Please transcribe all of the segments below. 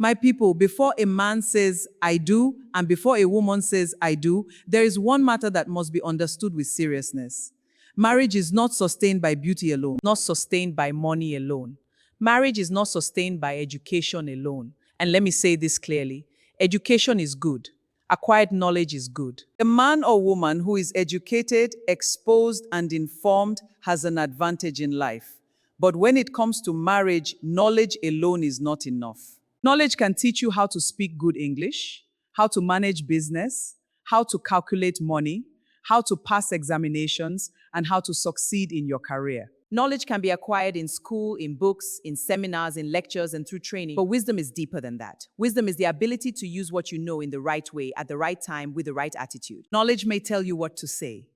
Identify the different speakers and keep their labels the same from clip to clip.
Speaker 1: My people, before a man says, I do, and before a woman says, I do, there is one matter that must be understood with seriousness. Marriage is not sustained by beauty alone, not sustained by money alone. Marriage is not sustained by education alone. And let me say this clearly, education is good. Acquired knowledge is good. A man or woman who is educated, exposed, and informed has an advantage in life. But when it comes to marriage, knowledge alone is not enough. Knowledge can teach you how to speak good English, how to manage business, how to calculate money, how to pass examinations, and how to succeed in your career. Knowledge can be acquired in school, in books, in seminars, in lectures, and through training. But wisdom is deeper than that. Wisdom is the ability to use what you know in the right way, at the right time, with the right attitude. Knowledge may tell you what to say,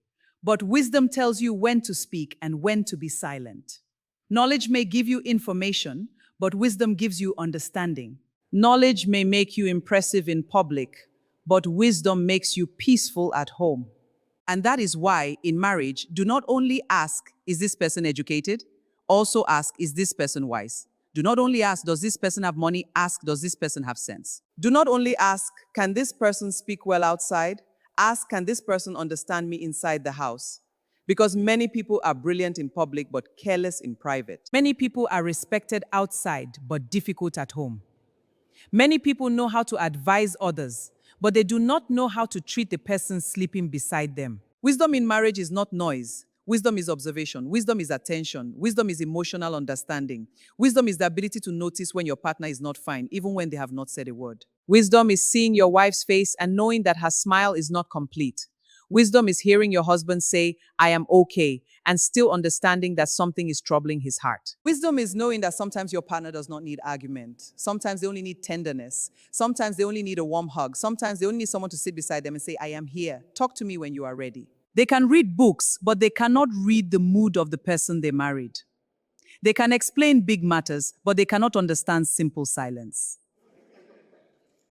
Speaker 1: but wisdom tells you when to speak and when to be silent. Knowledge may give you information, but wisdom gives you understanding. Knowledge may make you impressive in public, but wisdom makes you peaceful at home. And that is why, in marriage, do not only ask, is this person educated? Also ask, is this person wise? Do not only ask, does this person have money? Ask, does this person have sense? Do not only ask, can this person speak well outside? Ask, can this person understand me inside the house? Because many people are brilliant in public but careless in private. Many people are respected outside but difficult at home. Many people know how to advise others, but they do not know how to treat the person sleeping beside them. Wisdom in marriage is not noise. Wisdom is observation. Wisdom is attention. Wisdom is emotional understanding. Wisdom is the ability to notice when your partner is not fine, even when they have not said a word. Wisdom is seeing your wife's face and knowing that her smile is not complete. Wisdom is hearing your husband say, I am okay, and still understanding that something is troubling his heart. Wisdom is knowing that sometimes your partner does not need argument. Sometimes they only need tenderness. Sometimes they only need a warm hug. Sometimes they only need someone to sit beside them and say, I am here. Talk to me when you are ready. They can read books, but they cannot read the mood of the person they married. They can explain big matters, but they cannot understand simple silence.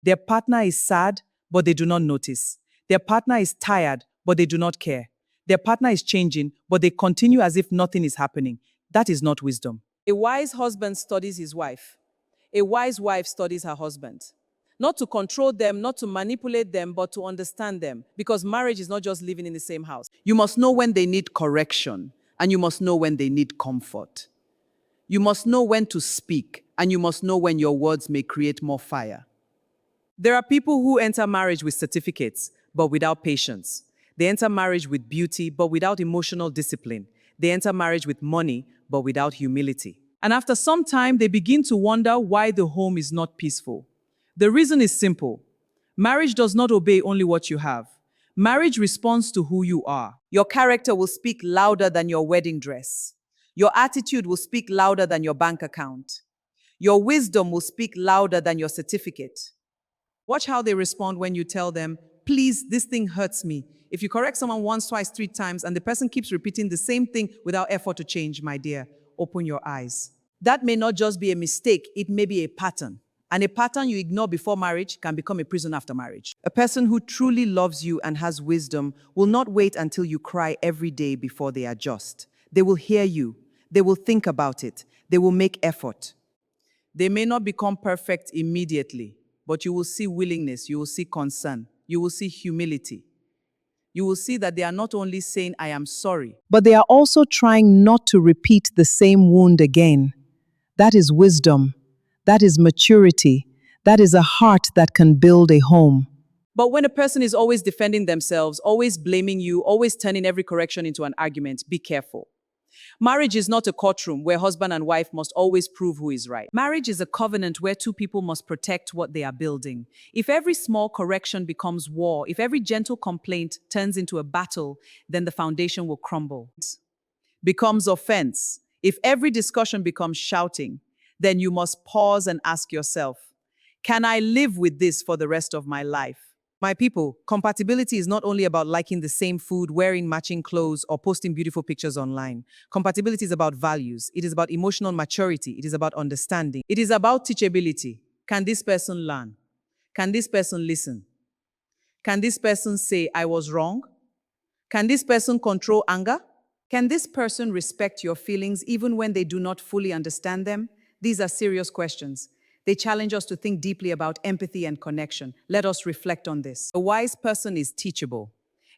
Speaker 1: Their partner is sad, but they do not notice. Their partner is tired, but they do not care. Their partner is changing, but they continue as if nothing is happening. That is not wisdom. A wise husband studies his wife. A wise wife studies her husband. Not to control them, not to manipulate them, but to understand them. Because marriage is not just living in the same house. You must know when they need correction, and you must know when they need comfort. You must know when to speak, and you must know when your words may create more fire. There are people who enter marriage with certificates, but without patience. They enter marriage with beauty, but without emotional discipline. They enter marriage with money, but without humility. And after some time, they begin to wonder why the home is not peaceful. The reason is simple. Marriage does not obey only what you have. Marriage responds to who you are. Your character will speak louder than your wedding dress. Your attitude will speak louder than your bank account. Your wisdom will speak louder than your certificate. Watch how they respond when you tell them, please, this thing hurts me. If you correct someone once, twice, 3 times, and the person keeps repeating the same thing without effort to change, my dear, open your eyes. That may not just be a mistake, it may be a pattern. And a pattern you ignore before marriage can become a prison after marriage. A person who truly loves you and has wisdom will not wait until you cry every day before they adjust. They will hear you. They will think about it. They will make effort. They may not become perfect immediately, but you will see willingness, you will see concern, you will see humility. You will see that they are not only saying, I am sorry, but they are also trying not to repeat the same wound again. That is wisdom. That is maturity. That is a heart that can build a home. But when a person is always defending themselves, always blaming you, always turning every correction into an argument, be careful. Marriage is not a courtroom where husband and wife must always prove who is right. Marriage is a covenant where 2 people must protect what they are building. If every small correction becomes war, if every gentle complaint turns into a battle, then the foundation will crumble. Becomes offense. If every discussion becomes shouting, then you must pause and ask yourself, can I live with this for the rest of my life? My people, compatibility is not only about liking the same food, wearing matching clothes, or posting beautiful pictures online. Compatibility is about values. It is about emotional maturity. It is about understanding. It is about teachability. Can this person learn? Can this person listen? Can this person say, I was wrong? Can this person control anger? Can this person respect your feelings even when they do not fully understand them? These are serious questions. They challenge us to think deeply about empathy and connection. Let us reflect on this. A wise person is teachable.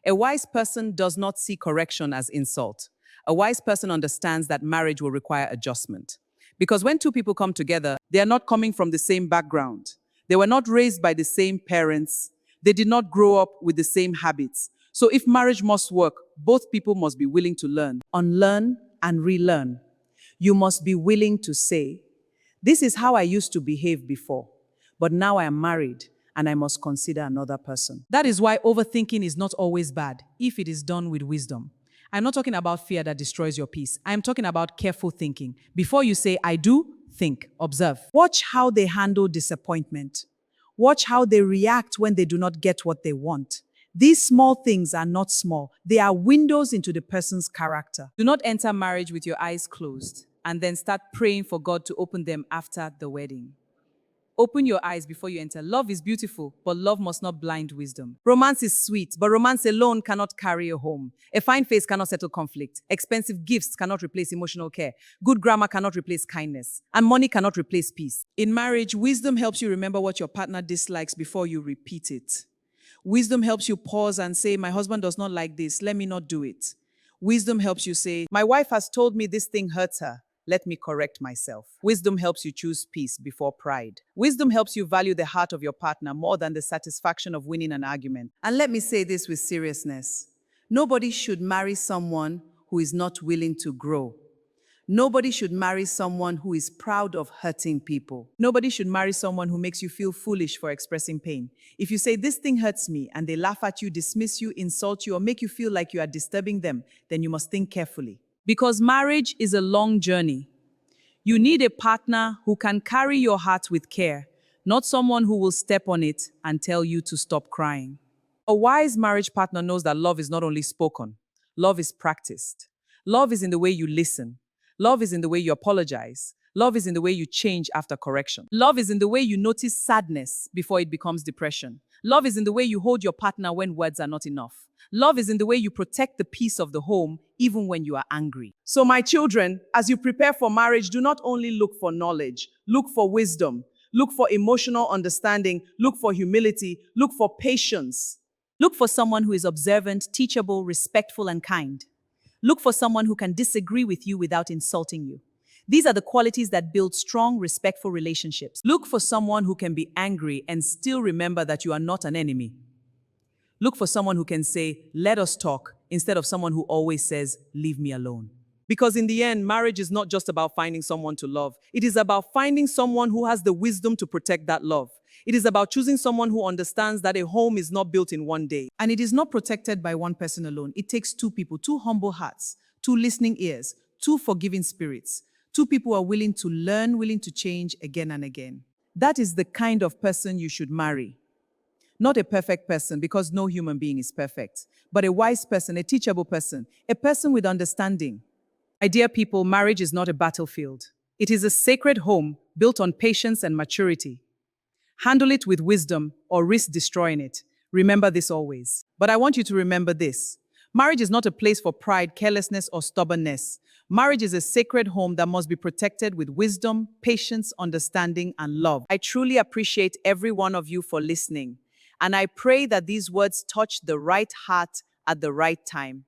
Speaker 1: A wise person does not see correction as insult. A wise person understands that marriage will require adjustment. Because when two people come together, they are not coming from the same background. They were not raised by the same parents. They did not grow up with the same habits. So if marriage must work, both people must be willing to learn, unlearn, and relearn. You must be willing to say, this is how I used to behave before, but now I am married and I must consider another person. That is why overthinking is not always bad if it is done with wisdom. I'm not talking about fear that destroys your peace. I'm talking about careful thinking. Before you say, I do, think, observe. Watch how they handle disappointment. Watch how they react when they do not get what they want. These small things are not small. They are windows into the person's character. Do not enter marriage with your eyes closed and then start praying for God to open them after the wedding. Open your eyes before you enter. Love is beautiful, but love must not blind wisdom. Romance is sweet, but romance alone cannot carry a home. A fine face cannot settle conflict. Expensive gifts cannot replace emotional care. Good grammar cannot replace kindness. And money cannot replace peace. In marriage, wisdom helps you remember what your partner dislikes before you repeat it. Wisdom helps you pause and say, my husband does not like this. Let me not do it. Wisdom helps you say, my wife has told me this thing hurts her. Let me correct myself. Wisdom helps you choose peace before pride. Wisdom helps you value the heart of your partner more than the satisfaction of winning an argument. And let me say this with seriousness. Nobody should marry someone who is not willing to grow. Nobody should marry someone who is proud of hurting people. Nobody should marry someone who makes you feel foolish for expressing pain. If you say, this thing hurts me, and they laugh at you, dismiss you, insult you, or make you feel like you are disturbing them, then you must think carefully. Because marriage is a long journey. You need a partner who can carry your heart with care, not someone who will step on it and tell you to stop crying. A wise marriage partner knows that love is not only spoken, love is practiced. Love is in the way you listen. Love is in the way you apologize. Love is in the way you change after correction. Love is in the way you notice sadness before it becomes depression. Love is in the way you hold your partner when words are not enough. Love is in the way you protect the peace of the home even when you are angry. So my children, as you prepare for marriage, do not only look for knowledge, look for wisdom, look for emotional understanding, look for humility, look for patience. Look for someone who is observant, teachable, respectful, and kind. Look for someone who can disagree with you without insulting you. These are the qualities that build strong, respectful relationships. Look for someone who can be angry and still remember that you are not an enemy. Look for someone who can say, let us talk, instead of someone who always says, leave me alone. Because in the end, marriage is not just about finding someone to love. It is about finding someone who has the wisdom to protect that love. It is about choosing someone who understands that a home is not built in one day. And it is not protected by one person alone. It takes two people, two humble hearts, two listening ears, two forgiving spirits, two people who are willing to learn, willing to change again and again. That is the kind of person you should marry. Not a perfect person, because no human being is perfect, but a wise person, a teachable person, a person with understanding. My dear people, marriage is not a battlefield. It is a sacred home built on patience and maturity. Handle it with wisdom or risk destroying it. Remember this always. But I want you to remember this. Marriage is not a place for pride, carelessness, or stubbornness. Marriage is a sacred home that must be protected with wisdom, patience, understanding, and love. I truly appreciate every one of you for listening. And I pray that these words touch the right heart at the right time.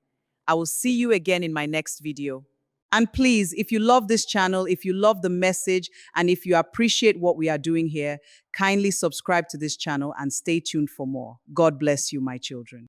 Speaker 1: I will see you again in my next video. And please, if you love this channel, if you love the message, and if you appreciate what we are doing here, kindly subscribe to this channel and stay tuned for more. God bless you, my children.